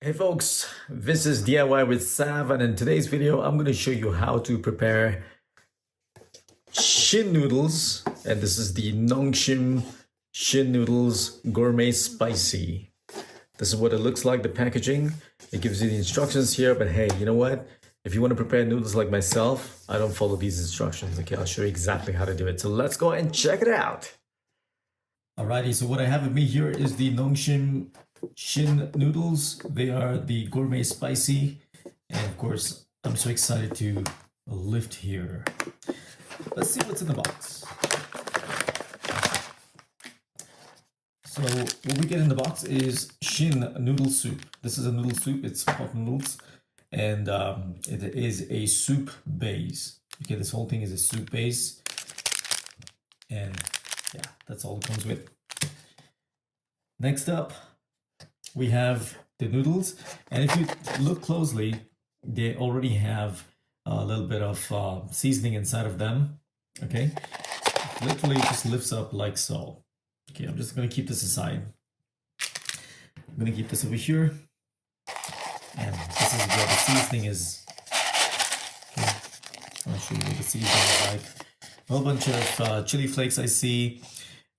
Hey folks, this is DIY with Sav, and in today's video I'm going to show you how to prepare SHIN noodles, and this is the Nongshim SHIN noodles gourmet spicy. This is what it looks like, the packaging. It gives you the instructions here, but hey, you know what? If you want to prepare noodles like myself, I don't follow these instructions. Okay, I'll show you exactly how to do it. So let's go and check it out. Alrighty, so what I have with me here is the Nongshim SHIN noodles. They are the gourmet spicy, and of course I'm so excited to lift here. Let's see what's in the box. So what we get in the box is SHIN noodle soup. This is a noodle soup. It's hot noodles, and it is a soup base. Okay, this whole thing is a soup base, and yeah, that's all it comes with. Next up, we have the noodles, and if you look closely, they already have a little bit of seasoning inside of them. Okay, literally just lifts up like so. Okay, I'm just gonna keep this aside. I'm gonna keep this over here, and this is where the seasoning is. Okay, I'll show you what the seasoning is like. A whole bunch of chili flakes I see,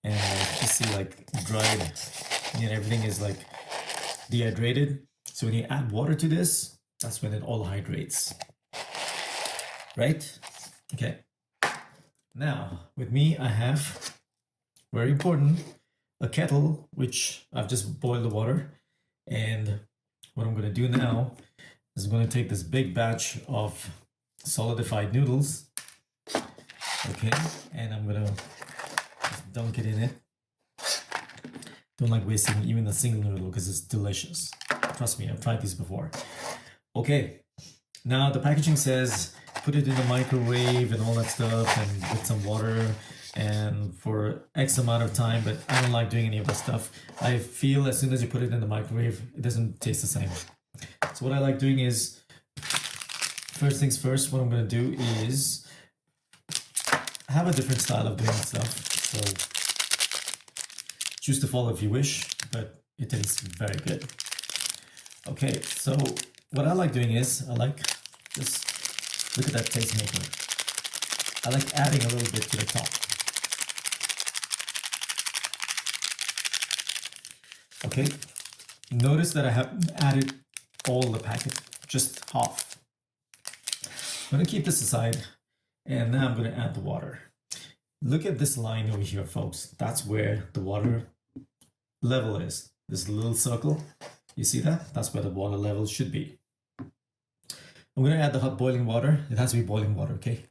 and just see like dried, and everything is like dehydrated. So when you add water to this, that's when it all hydrates, right? Okay. Now with me, I have, very important, a kettle, which I've just boiled the water. And what I'm going to do now is I'm going to take this big batch of solidified noodles, okay, and I'm going to just dunk it in it. Don't like wasting even a single noodle because it's delicious. Trust me, I've tried these before. Okay, now the packaging says put it in the microwave and all that stuff, and with some water and for X amount of time, but I don't like doing any of that stuff. I feel as soon as you put it in the microwave, it doesn't taste the same. So what I like doing is, first things first, what I'm going to do is have a different style of doing stuff. So choose to follow if you wish, but it tastes very good. Okay, so what I like doing is, I like, just look at that tastemaker. I like adding a little bit to the top. Okay, notice that I haven't added all the packet, just half. I'm gonna keep this aside, and now I'm gonna add the water. Look at this line over here, folks. That's where the water level is. This little circle, you see that? That's where the water level should be. I'm gonna add the hot boiling water. It has to be boiling water, okay?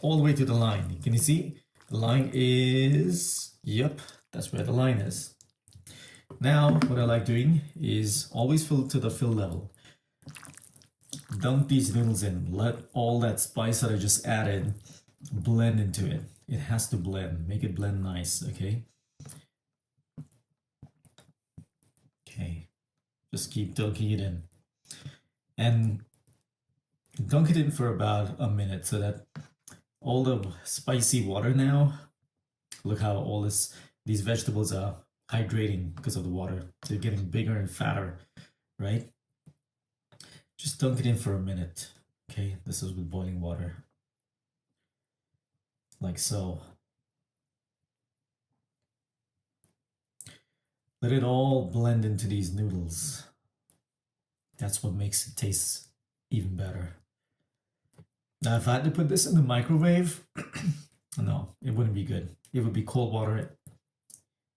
All the way to the line. Can you see? The line is, yep, that's where the line is. Now, what I like doing is always fill to the fill level. Dunk these noodles in. Let all that spice that I just added blend into it. It has to blend. Make it blend nice, okay? Okay. Just keep dunking it in. And dunk it in for about a minute so that all the spicy water now, look how all these vegetables are hydrating because of the water. They're getting bigger and fatter, right? Just dunk it in for a minute. Okay, this is with boiling water. Like so. Let it all blend into these noodles. That's what makes it taste even better. Now, if I had to put this in the microwave, no, it wouldn't be good. It would be cold water,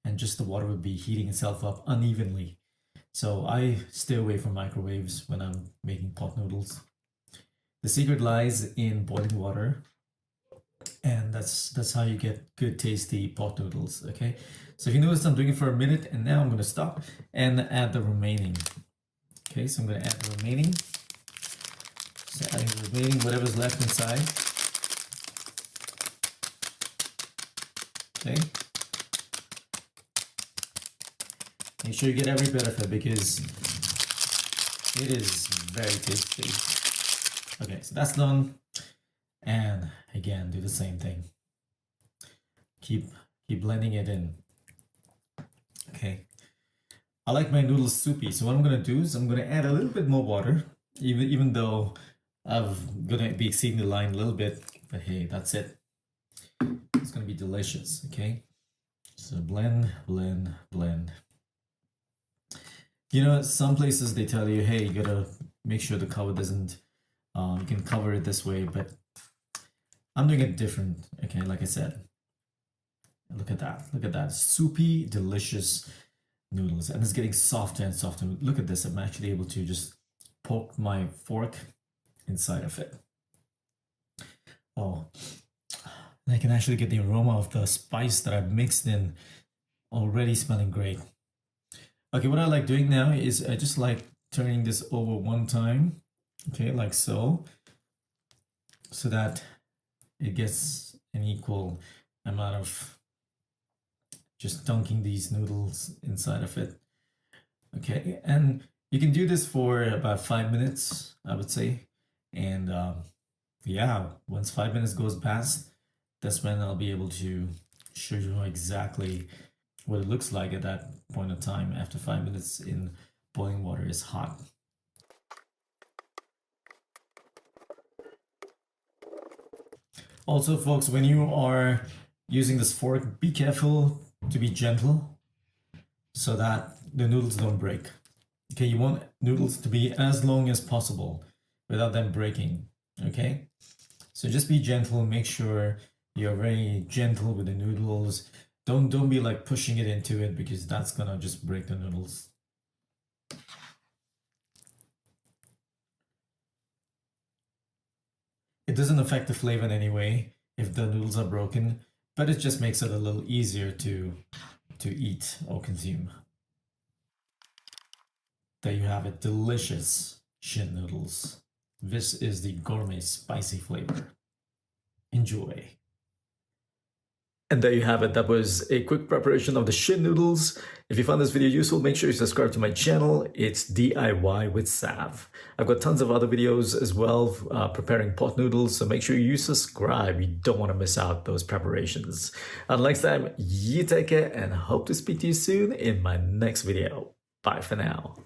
and just the water would be heating itself up unevenly. So I stay away from microwaves when I'm making pot noodles. The secret lies in boiling water, and that's how you get good tasty pot noodles, okay? So if you notice, I'm doing it for a minute, and now I'm going to stop and add the remaining. Okay, so I'm going to add the remaining. So adding the remaining, whatever's left inside. Okay. Make sure you get every bit of it because it is very tasty. Okay, so that's done. And again, do the same thing. Keep blending it in. Okay. I like my noodles soupy. So what I'm gonna do is I'm gonna add a little bit more water, even though I'm gonna be exceeding the line a little bit. But hey, that's it. It's gonna be delicious. Okay. So blend, blend, blend. You know, some places they tell you, hey, you gotta make sure the cover doesn't. You can cover it this way, but I'm doing it different. Okay, like I said. Look at that. Look at that. Soupy, delicious noodles. And it's getting softer and softer. Look at this. I'm actually able to just poke my fork inside of it. Oh, and I can actually get the aroma of the spice that I've mixed in, already smelling great. Okay, what I like doing now is I just like turning this over one time. Okay, like so. So that it gets an equal amount of just dunking these noodles inside of it. Okay, and you can do this for about 5 minutes, I would say. And yeah, once 5 minutes goes past, that's when I'll be able to show you exactly what it looks like at that point of time after 5 minutes in boiling water is hot. Also, folks, when you are using this fork, be careful to be gentle so that the noodles don't break. Okay, you want noodles to be as long as possible without them breaking. Okay, so just be gentle. Make sure you're very gentle with the noodles. Don't be like pushing it into it, because that's gonna just break the noodles. It doesn't affect the flavor in any way if the noodles are broken, but it just makes it a little easier to eat or consume. There you have it, delicious SHIN noodles. This is the gourmet spicy flavor. Enjoy. And there you have it. That was a quick preparation of the SHIN noodles. If you found this video useful, make sure you subscribe to my channel. It's DIY with Sav. I've got tons of other videos as well preparing pot noodles, so make sure you subscribe. You don't want to miss out those preparations. Until next time, you take care and hope to speak to you soon in my next video. Bye for now.